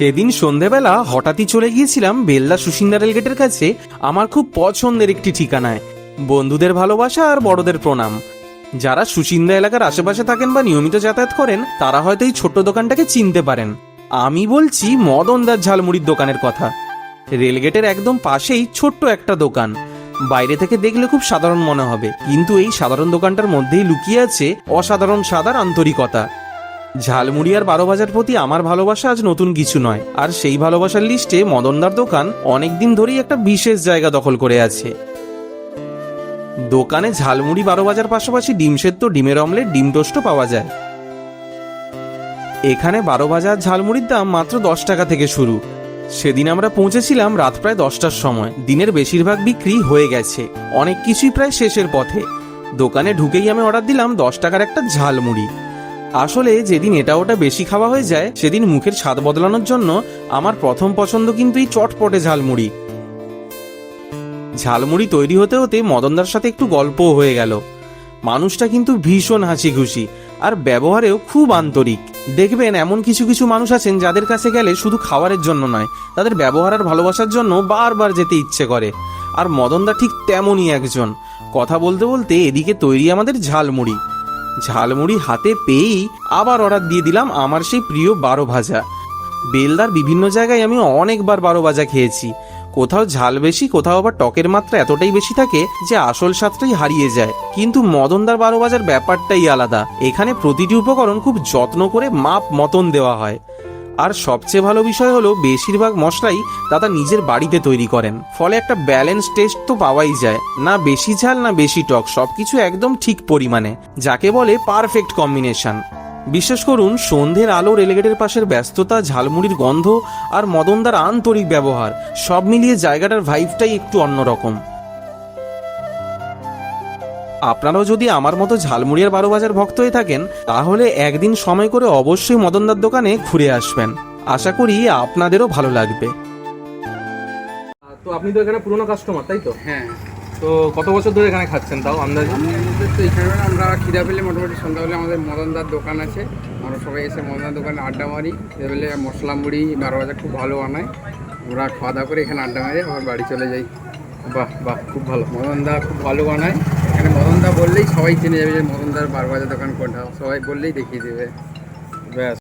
সেদিন সন্ধেবেলা হঠাৎই চলে গিয়েছিলাম বেলদা সুসিন্দা রেলগেটের কাছে আমার খুব পছন্দের একটি ঠিকানায়। বন্ধুদের ভালোবাসা আর বড়দের প্রণাম। যারা সুসিন্দা এলাকার আশেপাশে থাকেন বা নিয়মিত যাতায়াত করেন তারা হয়তো এই ছোট্ট দোকানটাকে চিনতে পারেন। আমি বলছি মদনদার ঝালমুড়ির দোকানের কথা। রেলগেটের একদম পাশেই ছোট্ট একটা দোকান। বাইরে থেকে দেখলে খুব সাধারণ মনে হবে, কিন্তু এই সাধারণ দোকানটার মধ্যেই লুকিয়ে আছে অসাধারণ স্বাদ আর আন্তরিকতা। ঝালমুড়ি আর বারোভাজার প্রতি আমার ভালোবাসা আজ নতুন কিছু নয়, আর সেই ভালোবাসার লিস্টে মদনদার দোকান অনেকদিন ধরেই একটা বিশেষ জায়গা দখল করে আছে। দোকানে ঝালমুড়ি বারোভাজার পাশাপাশি ডিম সেদ্ধ, ডিমের অমলেট, ডিম টোস্টও পাওয়া যায়। এখানে বারোভাজার ঝালমুড়ির দাম মাত্র 10 টাকা থেকে শুরু। সেদিন আমরা পৌঁছেছিলাম রাত প্রায় 10টার সময়। দিনের বেশিরভাগ বিক্রি হয়ে গেছে, অনেক কিছুই প্রায় শেষের পথে। দোকানে ঢুকেই আমি অর্ডার দিলাম 10 টাকার একটা ঝালমুড়ি। আসলে যেদিন এটা ওটা বেশি খাওয়া হয়ে যায় সেদিন মুখের স্বাদ বদলানোর জন্য আমার প্রথম পছন্দ কিন্তু এই চটপটে ঝালমুড়ি। ঝালমুড়ি তৈরি হতে হতে মদনদার সাথে একটু গল্পও হয়ে গেল। মানুষটা কিন্তু ভীষণ হাসি খুশি আর ব্যবহারেও খুব আন্তরিক। দেখবেন এমন কিছু কিছু মানুষ আছেন যাদের কাছে গেলে শুধু খাবারের জন্য নয়, তাদের ব্যবহার আর ভালোবাসার জন্য বারবার যেতে ইচ্ছে করে। আর মদনদা ঠিক তেমনই একজন। কথা বলতে বলতে এদিকে তৈরি আমাদের ঝালমুড়ি। ঝালমুড়ি হাতে পেয়েই আবার অর্ডার দিয়ে দিলাম আমার সেই প্রিয় বারো ভাজা। বেলদার বিভিন্ন জায়গায় আমি অনেকবার বারো ভাজা খেয়েছি। কোথাও ঝাল বেশি, কোথাও আবার টকের মাত্রা এতটাই বেশি থাকে যে আসল স্বাদটাই হারিয়ে যায়। কিন্তু মদনদার বারো ভাজার ব্যাপারটাই আলাদা। এখানে প্রতিটি উপকরণ খুব যত্ন করে মাপ মতন দেওয়া হয়। আর সবচেয়ে ভালো বিষয় হলো বেশিরভাগ মশলাই দাদা নিজের বাড়িতে তৈরি করেন, ফলে একটা ব্যালেন্স টেস্ট তো পাওয়াই যায়। না বেশি ঝাল না বেশি টক, সবকিছু একদম ঠিক পরিমাণে, যাকে বলে পারফেক্ট কম্বিনেশন। বিশ্বাস করুন, সন্ধ্যের আলো, রেলগেটের পাশের ব্যস্ততা, ঝালমুড়ির গন্ধ আর মদনদার আন্তরিক ব্যবহার সব মিলিয়ে জায়গাটার ভাইবটাই একটু অন্যরকম। আপনারাও যদি আমার মতো ঝালমুড়ি আর বারোভাজার ভক্ত হয়ে থাকেন তাহলে একদিন সময় করে অবশ্যই মদনদার দোকানে ঘুরে আসবেন। আশা করি আপনাদেরও ভালো লাগবে। তো আপনি তো এখানে পুরনো কাস্টমার, তাই তো? হ্যাঁ। তো কত বছর ধরে এখানে খাচ্ছেন তাও আন্দাজে? আমাদের তো এখানে আমরা খিদা পেলে মোটামুটি সন্ধ্যা হলে আমাদের মদনদার দোকান আছে। আমরা সবাই এসে মদনদার দোকানে আড্ডা মারি। খিদা পেলে মশলা মুড়ি বারোভাজা খুব ভালো বানায়। আমরা খাওয়া দাওয়া করে এখানে আড্ডা মারি, আবার বাড়ি চলে যাই। বাহ বাহ, খুব ভালো। মদনদা খুব ভালো বানায়। এখানে মদনদা বললেই সবাই চিনে যাবে যে মদনদার বারোভাজা দোকান কোনটা, সবাই বললেই দেখিয়ে দেবে। ব্যাস।